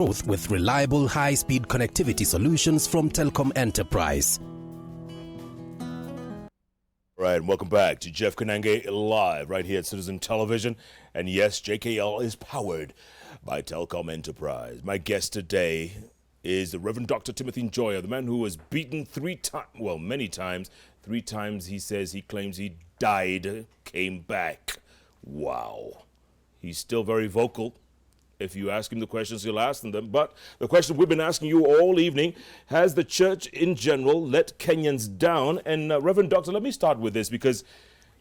growth with reliable high-speed connectivity solutions from Telkom Enterprise. Right, welcome back to Jeff Koinange Live right here at Citizen Television. And yes, JKL is powered by Telkom Enterprise. My guest today is the Rev Dr Timothy Njoya, the man who was beaten many times. 3 times he claims he died, came back. Wow. He's still very vocal. If you ask him the questions, he'll ask them. But the question we've been asking you all evening, has the church in general let Kenyans down? And Reverend Doctor, let me start with this because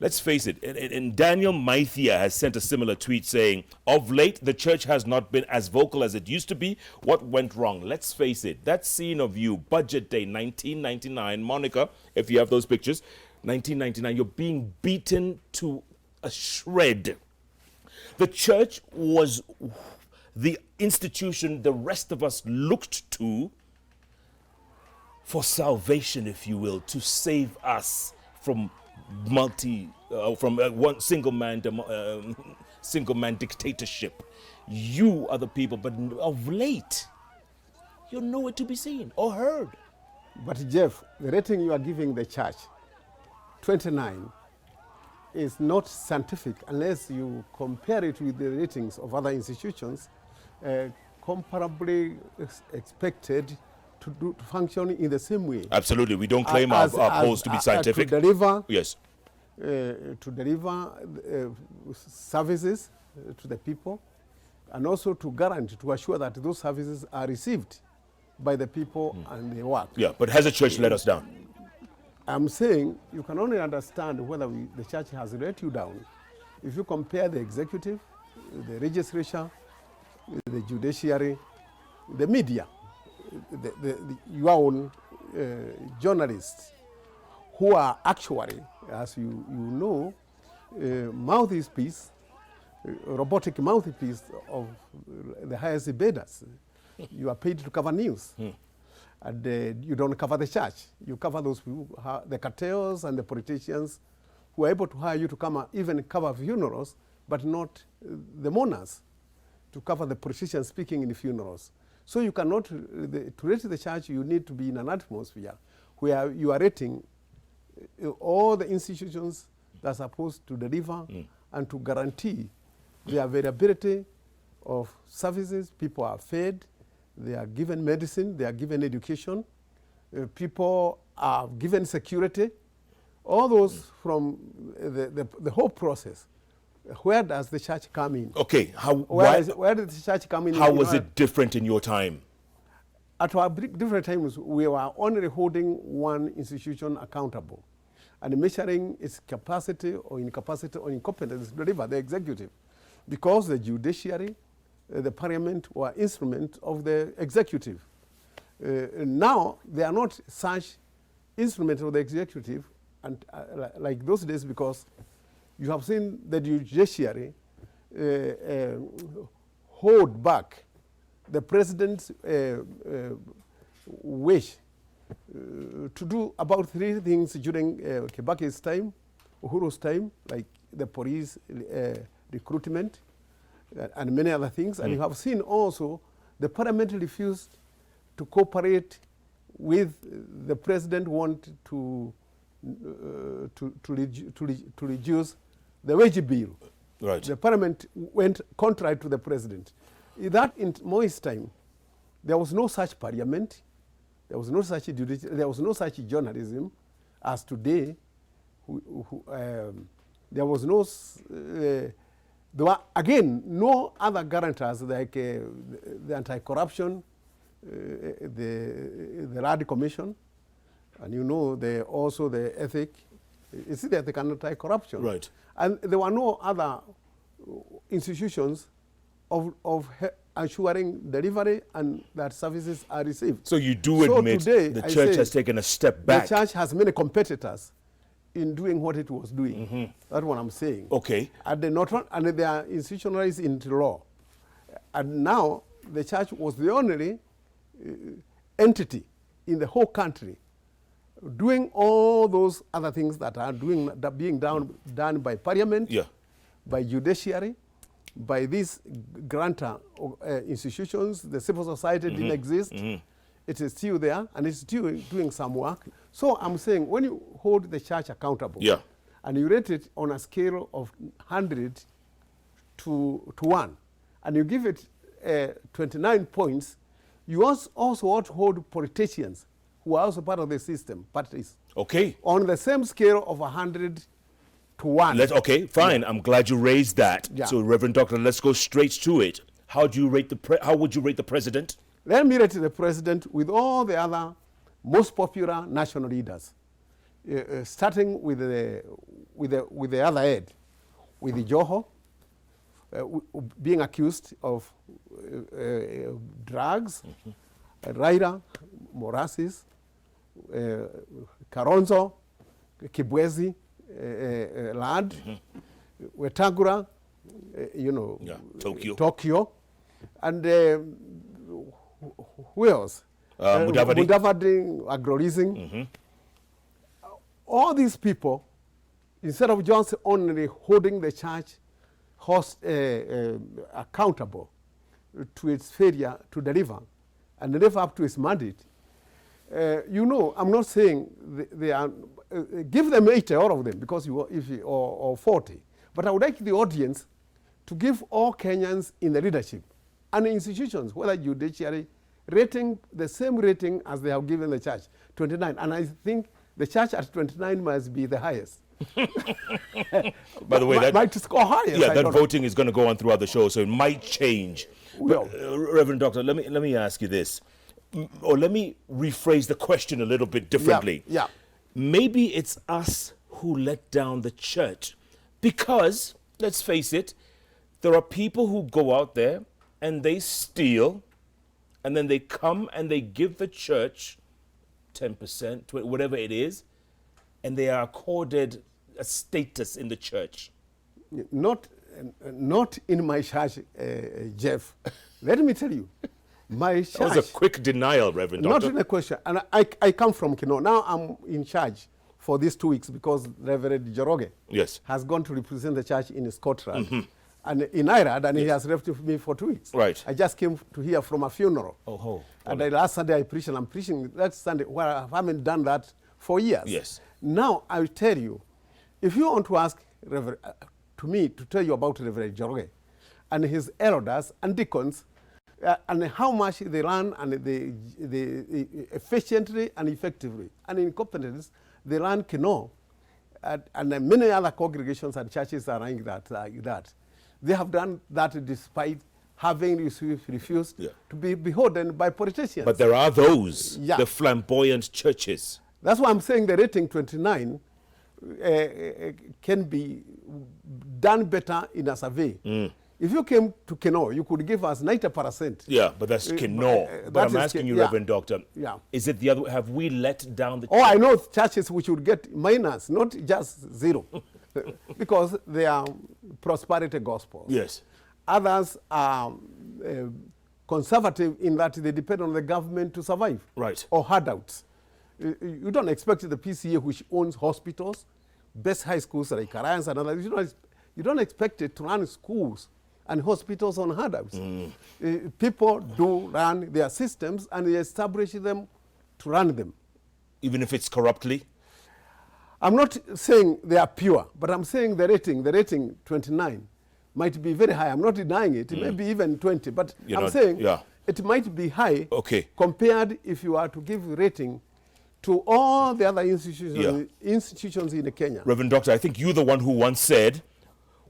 let's face it, and Daniel Maithia has sent a similar tweet saying, of late, the church has not been as vocal as it used to be. What went wrong? Let's face it, that scene of you, Budget Day 1999, Monica, if you have those pictures, 1999, you're being beaten to a shred. The church was the institution the rest of us looked to for salvation, if you will, to save us from one single man dictatorship. You are the people, but of late, you're nowhere to be seen or heard. But Jeff, the rating you are giving the church, 29, is not scientific unless you compare it with the ratings of other institutions comparably expected to function in the same way. Absolutely. We don't claim our polls to be scientific. To deliver, yes. To deliver services to the people, and also to guarantee, to assure that those services are received by the people and they work. Yeah, but has the church let us down? I'm saying you can only understand whether the church has let you down if you compare the executive, the legislature, the judiciary, the media, your own journalists, who are actually, as you know, robotic mouthpiece of the highest bidders. You are paid to cover news. And you don't cover the church. You cover those who the cartels and the politicians who are able to hire you to come even cover funerals, but not the mourners, to cover the politicians speaking in the funerals. So you cannot, to rate the church, you need to be in an atmosphere where you are rating all the institutions that are supposed to deliver and to guarantee the availability of services. People are fed, they are given medicine, they are given education, people are given security. All those from the whole process. Where does the church come in? Okay, where did the church come in? How was it different in your time? At our different times, we were only holding one institution accountable and measuring its capacity or incapacity or incompetence to deliver, the executive, because the judiciary, the parliament were instruments of the executive. Now, they are not such instruments of the executive and like those days, because you have seen the judiciary hold back the president's wish to do about 3 things during Kibaki's time, Uhuru's time, like the police recruitment and many other things. And you have seen also the parliament refused to cooperate with the president want to reduce the wage bill. Right. The parliament went contrary to the president. In Moi's time, there was no such parliament, there was no such there was no such journalism as today. There was no, there were again no other guarantors like the anti-corruption, the RAD Commission, and you know also the ethic. You see that they can anti-corruption. Right. And there were no other institutions of ensuring delivery and that services are received. So you do admit today, the church has taken a step back. The church has many competitors in doing what it was doing. That's what I'm saying. Okay. And they are institutionalized into law. And now the church was the only entity in the whole country doing all those other things that are being done by parliament, by judiciary, by these grantor institutions. The civil society didn't exist. It is still there, and it's still doing some work. So I'm saying, when you hold the church accountable, and you rate it on a scale of 100 to 1, and you give it 29 points, you also ought to hold politicians who are also part of the system, parties, on the same scale of 100 to 1. Okay, fine. I'm glad you raised that. So, Reverend Doctor, let's go straight to it. How do you rate how would you rate the president? Let me rate the president with all the other most popular national leaders, starting with the other head, with the Joho, being accused of drugs, Raila, Morasis, Karonzo, Kibwezi, Lad, Wetangula, Tokyo, and who else? Mudavadi, Agro-leasing. All these people, instead of just only holding the church accountable to its failure to deliver and live up to its mandate, I'm not saying they are, give them 80, all of them, because or 40. But I would like the audience to give all Kenyans in the leadership and institutions, whether judiciary, rating the same rating as they have given the church, 29. And I think the church at 29 must be the highest. By the way, that might score higher. Yeah, that voting is going to go on throughout the show, so it might change. Well, Reverend Doctor, let me ask you this, or let me rephrase the question a little bit differently. Maybe it's us who let down the church, because let's face it, there are people who go out there and they steal, and then they come and they give the church 10%, 20, whatever it is, and they are accorded a status in the church. Not in my church, Jeff. Let me tell you, my church. That was a quick denial, Reverend Doctor. Not in a question. And I come from Kino. Now I'm in charge for these 2 weeks because Reverend Njoroge has gone to represent the church in Scotland. And in Ireland, and he has left me for 2 weeks. Right. I just came to hear from a funeral. And last Sunday I preached, and I'm preaching that Sunday, where I haven't done that for years. Now I will tell you, if you want to ask me to tell you about Reverend Njoroge and his elders and deacons, and how much they run, and they efficiently and effectively and in competence they run Kino, and many other congregations and churches are running that. They have done that despite having refused to be beholden by politicians. But there are those, the flamboyant churches. That's why I'm saying the rating 29 can be done better in a survey. If you came to Keno, you could give us 90%. Yeah, but that's Keno. But I'm asking you, Reverend Doctor, is it the other? Have we let down the church? I know churches which would get minus, not just zero, because they are prosperity gospels. Yes. Others are conservative in that they depend on the government to survive. Right. Or handouts. You don't expect the PCA, which owns hospitals, best high schools like Alliance and others, you don't expect it to run schools and hospitals on handouts. People do run their systems, and they establish them to run them. Even if it's corruptly? I'm not saying they are pure, but I'm saying the rating 29 might be very high. I'm not denying it. It may be even 20, but I'm saying it might be high compared if you are to give rating to all the other institutions in Kenya. Reverend Doctor, I think you're the one who once said,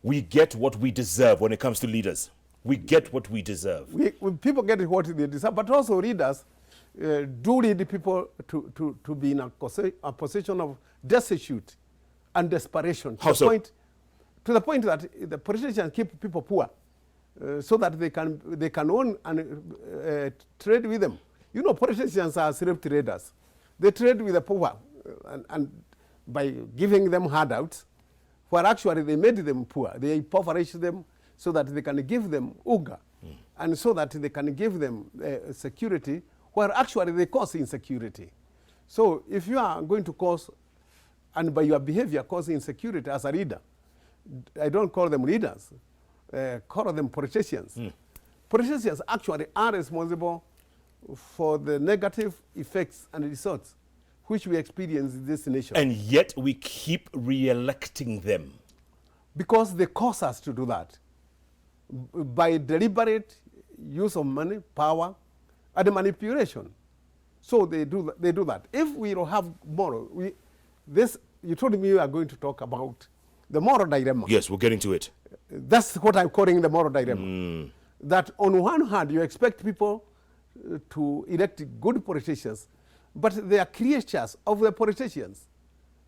we get what we deserve when it comes to leaders. We get what we deserve. People get what they deserve, but also leaders do lead people to be in a position of destitute and desperation. How so? To the point that the politicians keep people poor, so that they can own and trade with them. You know, politicians are slave traders. They trade with the poor, and by giving them handouts, where actually they made them poor. They impoverished them so that they can give them uga, and so that they can give them security, where actually they cause insecurity. So if you are going to cause, and by your behavior cause insecurity as a leader, I don't call them leaders, call them politicians. Politicians actually are responsible for the negative effects and results which we experience in this nation. And yet we keep re-electing them. Because they cause us to do that. By deliberate use of money, power, and manipulation. So they do that. If we don't have moral, you told me you are going to talk about the moral dilemma. Yes, we're getting to it. That's what I'm calling the moral dilemma. That on one hand, you expect people to elect good politicians, but they are creatures of the politicians.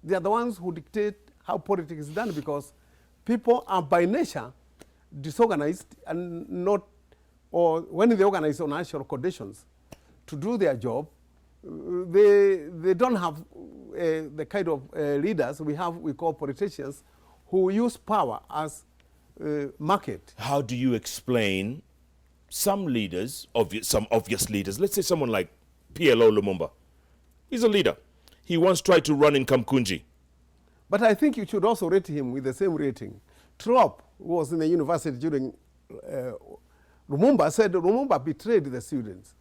They are the ones who dictate how politics is done, because people are by nature disorganized and not, or when they organize on actual conditions to do their job, they don't have the kind of leaders we call politicians, who use power as market. How do you explain some leaders, some obvious leaders? Let's say someone like PLO Lumumba. He's a leader. He once tried to run in Kamkunji. But I think you should also rate him with the same rating. Trop was in the university during Lumumba said Lumumba betrayed the students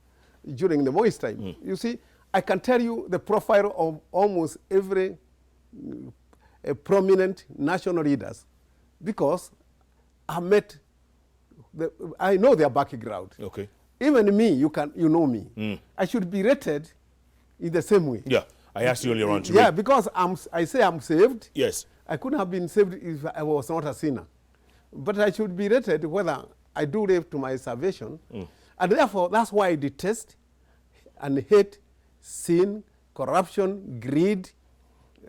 during the Moist time. You see, I can tell you the profile of almost every prominent national leaders, because I know their background. Okay. Even me, you know me. I should be rated in the same way. Yeah, I asked you earlier on to Yeah, because I say I'm saved. Yes. I couldn't have been saved if I was not a sinner. But I should be rated whether I do live to my salvation. And therefore, that's why I detest and hate sin, corruption, greed,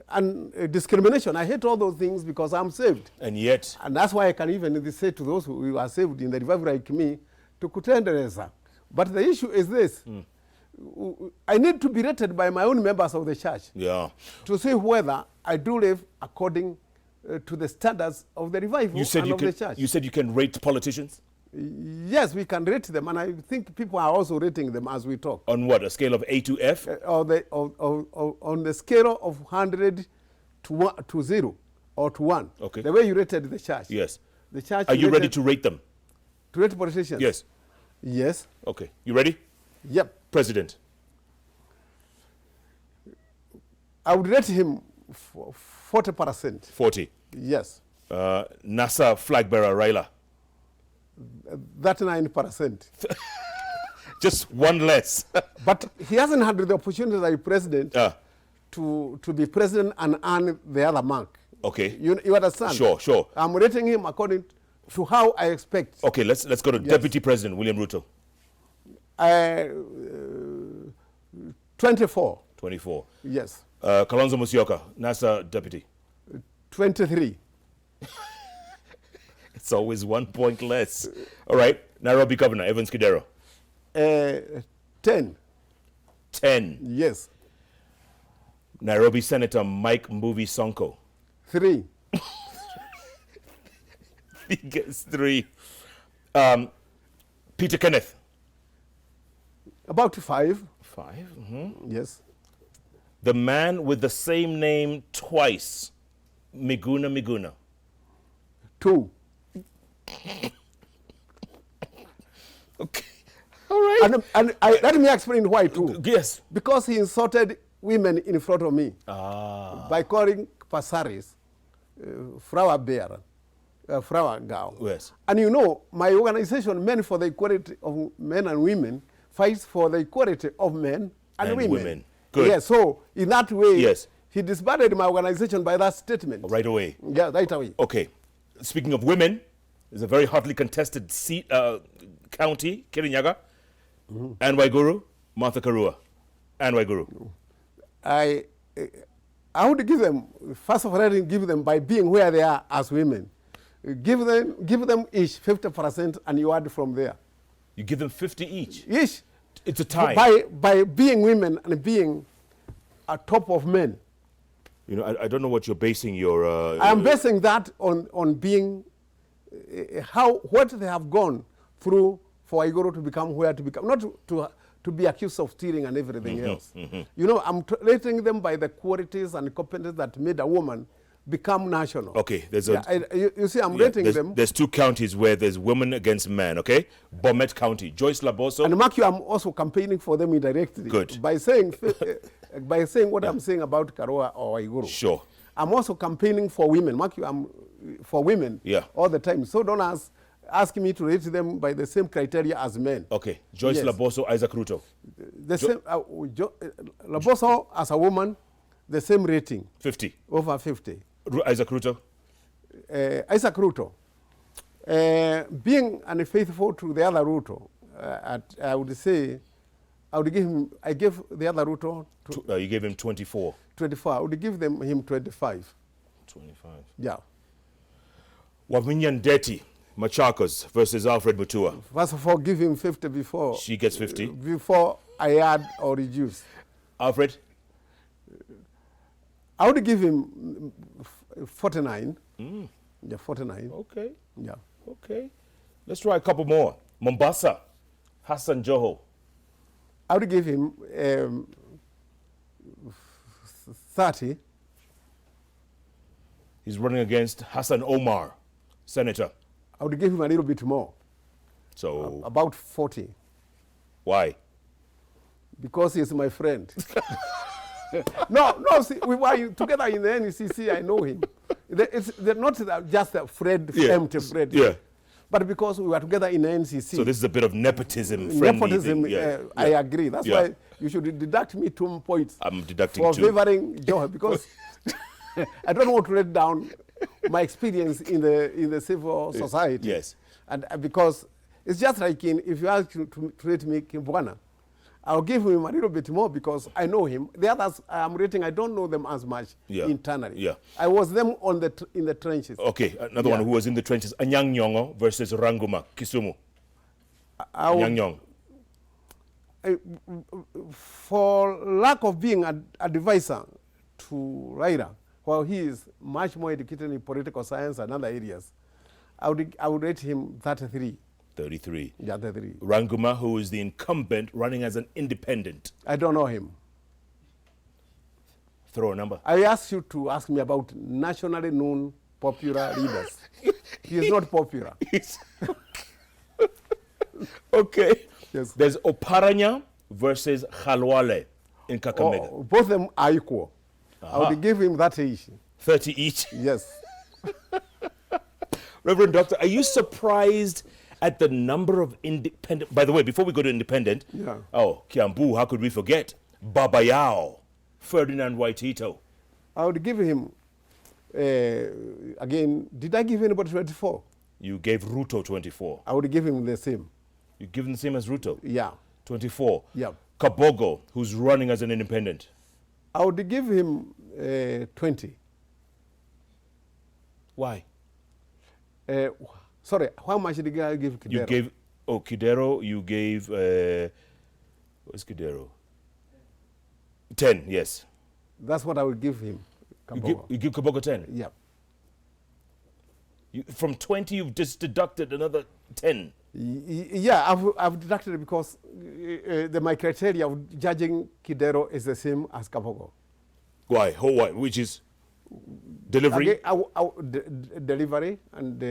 and discrimination. I hate all those things because I'm saved. And yet. And that's why I can even say to those who are saved in the revival like me, to kutendereza. But the issue is this. I need to be rated by my own members of the church. Yeah. To see whether I do live according to the standards of the revival and of the church. You said you can rate politicians? Yes, we can rate them, and I think people are also rating them as we talk. On what, a scale of A to F? On the scale of 100 to 0 or to 1. Okay. The way you rated the church. Yes. The church. Are you ready to rate them? To rate politicians? Yes. Yes. Okay. You ready? Yep. President. I would rate him 40%. 40. Yes. NASA flag bearer Raila. 39%. Just one less. But he hasn't had the opportunity as president to be president and earn the other mark. Okay. You understand? Sure. I'm rating him according to how I expect. Okay, let's go to Deputy President William Ruto. 24. 24. Yes. Kalonzo Musyoka, NASA Deputy. 23. It's always 1 point less. All right. Nairobi Governor Evans Kidero. 10. 10. Yes. Nairobi Senator Mike Mbuvi Sonko. 3. He gets 3. Peter Kenneth. About 5. 5. Mm-hmm. Yes. The man with the same name twice, Miguna. 2. Okay. All right. And let me explain why 2. Yes. Because he insulted women in front of me by calling Pasaris flower bearer, flower girl. Yes. And you know, my organization, Men for the Equality of Men and Women, fights for the equality of men and women. Good. Yeah, so in that way, yes, he disbanded my organization by that statement. Right away. Yeah, right away. Okay. Speaking of women, there's a very hotly contested seat, county, Kirinyaga, and Waiguru, Martha Karua, and Waiguru. I would give them, first of all, I didn't give them by being where they are as women. Give them each 50% and you add from there. You give them 50 each? Each. It's a tie. By being women and being a top of men. You know, I don't know what you're basing your... I'm basing that on being, what they have gone through for Igoro to become where to become, not to be accused of stealing and everything else. You know, I'm rating them by the qualities and competencies that made a woman become national. Okay, there's you see, I'm rating them. There's 2 counties where there's women against men, okay? Bomet County, Joyce Laboso. And mark you, I'm also campaigning for them indirectly. Good. By saying what I'm saying about Karoa or Waiguru. Sure. I'm also campaigning for women. Mark you, I'm for women all the time. So don't ask me to rate them by the same criteria as men. Okay. Joyce Laboso, Isaac Ruto. The same, Laboso as a woman, the same rating. 50. Over 50. Isaac Ruto. Isaac Ruto. Being unfaithful to the other Ruto, I would say, I gave the other Ruto. You gave him 24. 24. I would give him 25. 25. Yeah. Waminyan Deti, Machakos versus Alfred Mutua. First of all, give him 50 before. She gets 50. Before I add or reduce. Alfred? I would give him 49. Yeah, 49. Okay. Yeah. Okay. Let's try a couple more. Mombasa, Hassan Joho. I would give him 30. He's running against Hassan Omar, Senator. I would give him a little bit more. So? About 40. Why? Because he's my friend. No, see, we were together in the NCC, I know him. They're not just a Fred, empty Fred. Yeah. But because we were together in the NCC. So this is a bit of nepotism. Nepotism, I agree. That's why you should deduct me 2 points. I'm deducting for 2. favoring Joe, because I don't want to let down my experience in the civil society. Yes. And because it's just like if you ask to rate me Kimbwana, I'll give him a little bit more because I know him. The others I'm rating, I don't know them as much internally. Yeah. I was them in the trenches. Okay, another one who was in the trenches, Anyang Nyongo versus Ranguma, Kisumu. Anyang Nyong. For lack of being an advisor to Raila, while he is much more educated in political science and other areas, I would rate him 33. 33. Yeah, 33. Ranguma, who is the incumbent running as an independent. I don't know him. Throw a number. I asked you to ask me about nationally known popular leaders. He is not popular. Okay. Yes. There's Oparanya versus Khalwale in Kakamega. Oh, both of them are equal. I would give him that each. 30 each? Yes. Reverend Doctor, are you surprised at the number of independent... By the way, before we go to independent, Kiambu, how could we forget? Babayao, Ferdinand Waitito. I would give him, again, did I give anybody 24? You gave Ruto 24. I would give him the same. You give him the same as Ruto? Yeah. 24. Yeah. Kabogo, who's running as an independent. I would give him 20. Why? Sorry, how much did I give Kidero? You gave, Kidero, you gave, what's Kidero? 10, yes. That's what I would give him. You give Kabogo 10? Yeah. From 20, you've just deducted another 10. Yeah, I've deducted it because my criteria of judging Kidero is the same as Kabogo. Why? Why? Which is delivery? Again, delivery and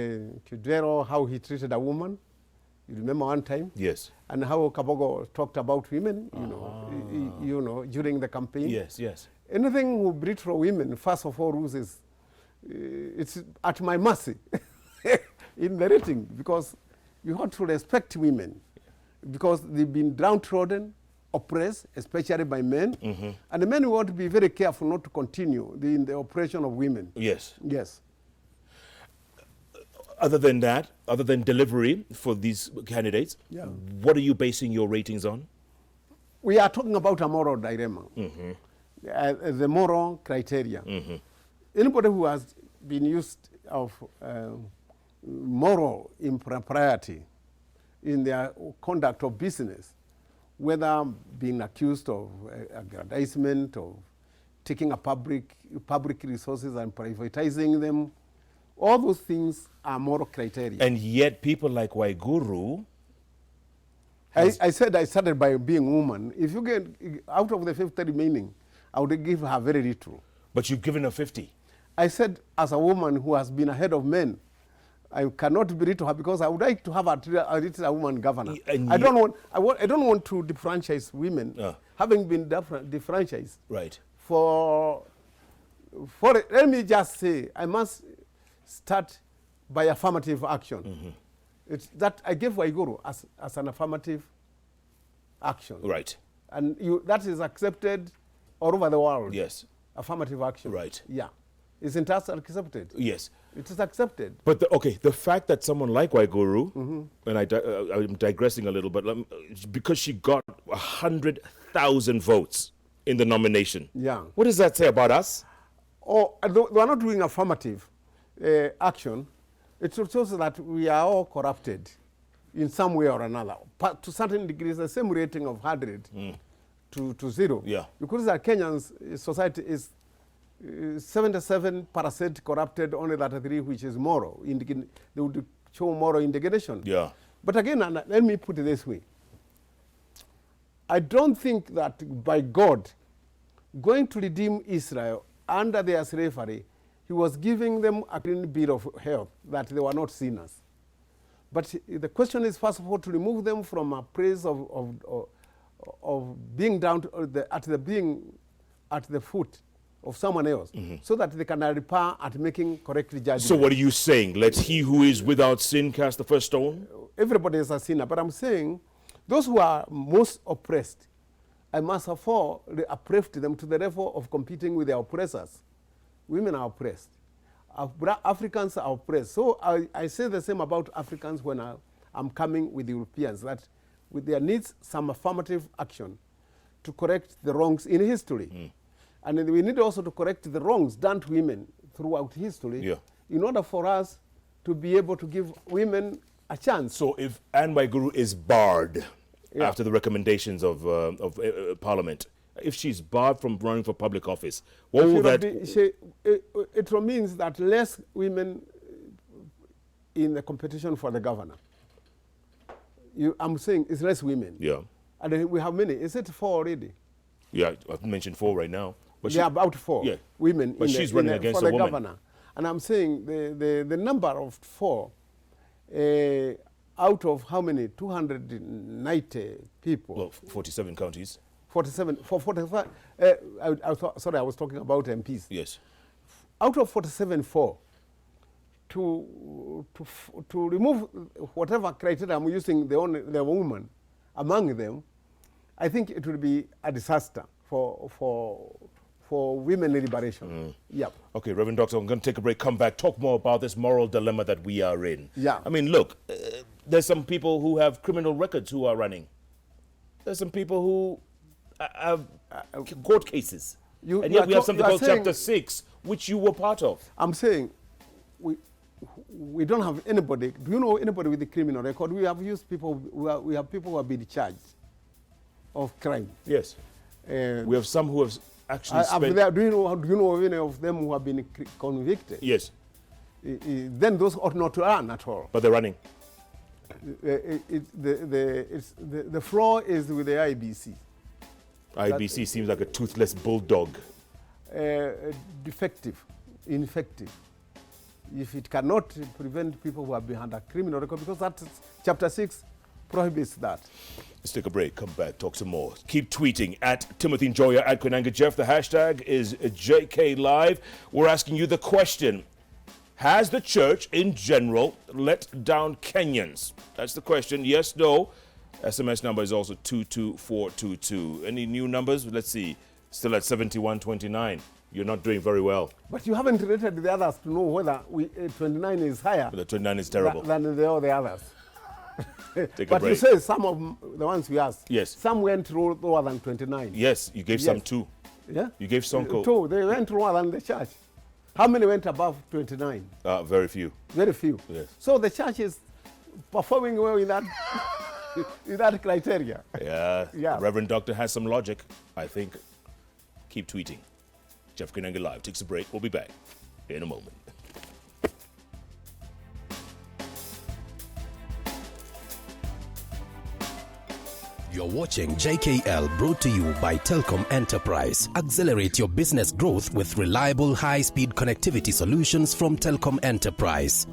Kidero, how he treated a woman. You remember one time? Yes. And how Kabogo talked about women, you know, during the campaign. Yes, yes. Anything who breed for women, first of all, rules is it's at my mercy in the rating, because you have to respect women because they've been downtrodden, oppressed, especially by men. Mm-hmm. And the men want to be very careful not to continue in the oppression of women. Yes. Yes. Other than that, other than delivery for these candidates, what are you basing your ratings on? We are talking about a moral dilemma, the moral criteria. Mm-hmm. Anybody who has been used of moral impropriety in their conduct of business, whether being accused of aggrandizement, of taking a public resources and privatizing them, all those things are moral criteria. And yet people like Waiguru... I said I started by being a woman. If you get out of the 50 remaining, I would give her very little. But you've given her 50. I said, as a woman who has been ahead of men, I cannot belittle her because I would like to have a woman governor. I don't want to differentiate women, having been differentiated. Right. Let me just say, I must start by affirmative action. It's that I gave Waiguru as an affirmative action. Right. And that is accepted all over the world. Yes. Affirmative action. Right. Yeah. Isn't that accepted? Yes. It is accepted. But the fact that someone like Waiguru, and I'm digressing a little, but because she got 100,000 votes in the nomination. Yeah. What does that say about us? Oh, we are not doing affirmative action. It shows that we are all corrupted in some way or another. But to certain degrees, the same rating of 100 to 0. Yeah. Because our Kenyan society is 77% corrupted, only that 3 which is moral. They would show moral indignation. Yeah. But again, let me put it this way. I don't think that by God going to redeem Israel under their slavery, he was giving them a clean bill of health, that they were not sinners. But the question is, first of all, to remove them from a place of being down at the foot of someone else, so that they can repair at making correct judgment. So what are you saying? Let he who is without sin cast the first stone? Everybody is a sinner, but I'm saying those who are most oppressed, I must therefore uplift them to the level of competing with their oppressors. Women are oppressed. Africans are oppressed. So I say the same about Africans when I'm coming with Europeans, that with their needs some affirmative action to correct the wrongs in history. And then we need also to correct the wrongs done to women throughout history in order for us to be able to give women a chance. So if Anne Waiguru is barred after the recommendations of Parliament, if she's barred from running for public office, what will that... It means that less women in the competition for the governor. I'm saying it's less women. Yeah. And we have many. Is it 4 already? Yeah, I've mentioned 4 right now. But there are about 4 women but she's running against for a the woman. governor. And I'm saying the number of 4 out of how many? 290 people. Well, 47 counties. 47. For 45. Sorry, I was talking about MPs. Yes. Out of 47, 4. To remove whatever criteria I'm using, the woman among them, I think it will be a disaster for women liberation. Yep. Okay, Reverend Doctor, I'm going to take a break, come back, talk more about this moral dilemma that we are in. Yeah. I mean, look, there's some people who have criminal records who are running. There's some people who have court cases. And yet we have something called Chapter 6, which you were part of. I'm saying we don't have anybody. Do you know anybody with a criminal record? We have used people. We have people who have been charged of crime. Yes. We have some who have actually spent... Do you know any of them who have been convicted? Yes. Then those ought not to run at all. But they're running. The flaw is with the IBC. IBC seems like a toothless bulldog. Defective, ineffective. If it cannot prevent people who have been under criminal record, because that Chapter 6 prohibits that. Let's take a break, come back, talk some more. Keep tweeting at Timothy Njoya, at Koinange Jeff. The hashtag is JKLive. We're asking you the question: has the church in general let down Kenyans? That's the question. Yes, no. SMS number is also 22422. Any new numbers? Let's see. Still at 7129. You're not doing very well. But you haven't rated the others to know whether 29 is higher. The 29 is terrible. Than all the others. Take a but break. you say some of the ones we asked. Yes. Some went lower than 29. Yes, you gave some 2. Yeah. You gave some 2. They went lower than the church. How many went above 29? Very few. Very few. Yes. So the church is performing well in that, in that criteria. Yeah. Reverend Doctor has some logic, I think. Keep tweeting. Jeff Koinange Live takes a break. We'll be back in a moment. You're watching JKL, brought to you by Telkom Enterprise. Accelerate your business growth with reliable high-speed connectivity solutions from Telkom Enterprise.